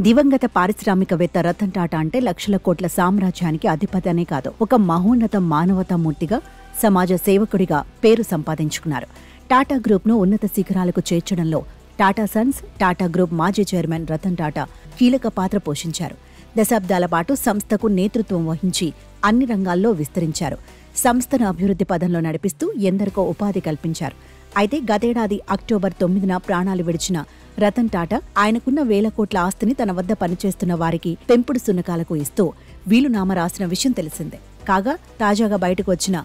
దివంగత పారిశ్రామికవేత్త రతన్ టాటా అంటే లక్షల కోట్ల సామ్రాజ్యానికి అధిపతి అనే కాదు, ఒక మహోన్నత మానవతామూర్తిగా, సమాజ సేవకుడిగా పేరు సంపాదించుకున్నారు. టాటా గ్రూప్ను ఉన్నత శిఖరాలకు చేర్చడంలో టాటా సన్స్, టాటా గ్రూప్ మాజీ చైర్మన్ రతన్ టాటా కీలక పాత్ర పోషించారు. దశాబ్దాల పాటు సంస్థకు నేతృత్వం వహించి అన్ని రంగాల్లో విస్తరించారు. సంస్థను అభివృద్ధి పదంలో నడిపిస్తూ ఎందరికో ఉపాధి కల్పించారు. అయితే గతేడాది అక్టోబర్ 9న ప్రాణాలు విడిచిన రతన్ టాటా ఆయనకున్న వేల కోట్ల ఆస్తిని తన వద్ద పనిచేస్తున్న వారికి పెంపుడు సున్నకాలకు ఇస్తూ వీలునామా రాసిన విషయం తెలిసిందే. కాగా తాజాగా బయటకు వచ్చిన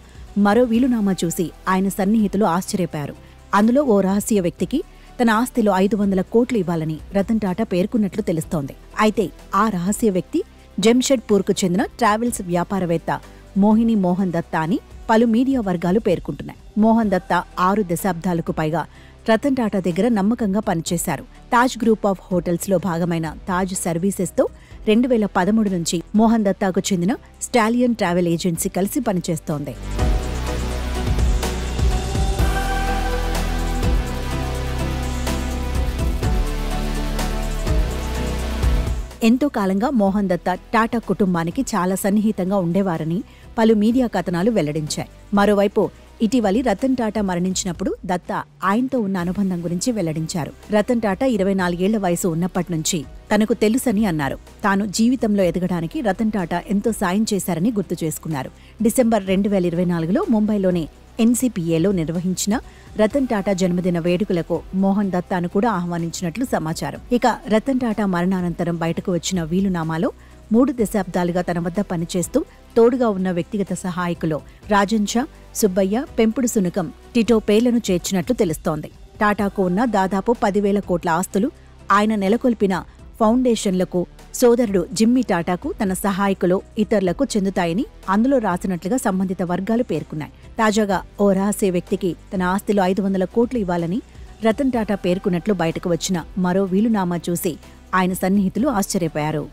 మరో వీలునామా చూసి ఆయన సన్నిహితులు ఆశ్చర్యపోయారు. అందులో ఓ రహస్య వ్యక్తికి తన ఆస్తిలో 500 కోట్లు ఇవ్వాలని రతన్ టాటా పేర్కొన్నట్లు తెలుస్తోంది. అయితే ఆ రహస్య వ్యక్తి జంషెడ్పూర్కు చెందిన ట్రావెల్స్ వ్యాపారవేత్త మోహిని మోహన్ దత్తా అని పలు మీడియా వర్గాలు పేర్కొంటున్నాయి. మోహన్ దత్తా 6 దశాబ్దాలకు పైగా రతన్ టాటా దగ్గర నమ్మకంగా పనిచేశారు. తాజ్ గ్రూప్ ఆఫ్ హోటల్స్ లో భాగమైన తాజ్ సర్వీసెస్ తో 2013 నుంచి మోహన్ దత్తాకు చెందిన స్టాలియన్ ట్రావెల్ ఏజెన్సీ కలిసి పనిచేస్తోంది. ఎంతో కాలంగా మోహన్ దత్తా టాటా కుటుంబానికి చాలా సన్నిహితంగా ఉండేవారని పలు మీడియా కథనాలు వెల్లడించాయి. మరోవైపు ఇటీవలి రతన్ టాటా మరణించినప్పుడు దత్తా ఆయనతో ఉన్న అనుబంధం గురించి వెల్లడించారు. రతన్ టాటా 24 ఏళ్ల వయసు ఉన్నప్పటి నుంచి తనకు తెలుసని అన్నారు. తాను జీవితంలో ఎదగడానికి రతన్ టాటా ఎంతో సాయం చేశారని గుర్తు చేసుకున్నారు. డిసెంబర్ 2024లో ముంబైలోని ఎన్సీపీఏలో నిర్వహించిన రతన్ టాటా జన్మదిన వేడుకలకు మోహన్ దత్తాను కూడా ఆహ్వానించినట్లు సమాచారం. ఇక రతన్ టాటా మరణానంతరం బయటకు వచ్చిన వీలునామాలో 3 దశాబ్దాలుగా తన వద్ద పనిచేస్తూ తోడుగా ఉన్న వ్యక్తిగత సహాయకులు రాజన్ షా, సుబ్బయ్య, పెంపుడు సునకం టిటో పేర్లను చేర్చినట్లు తెలుస్తోంది. టాటాకు ఉన్న దాదాపు 10,000 కోట్ల ఆస్తులు ఆయన నెలకొల్పిన ఫౌండేషన్లకు, సోదరుడు జిమ్మీ టాటాకు, తన సహాయకులు, ఇతరులకు చెందుతాయని అందులో రాసినట్లుగా సంబంధిత వర్గాలు పేర్కొన్నాయి. తాజాగా ఓ రహస్య వ్యక్తికి తన ఆస్తిలో 500 కోట్లు ఇవ్వాలని రతన్ టాటా పేర్కొన్నట్లు బయటకు వచ్చిన మరో వీలునామా చూసి ఆయన సన్నిహితులు ఆశ్చర్యపోయారు.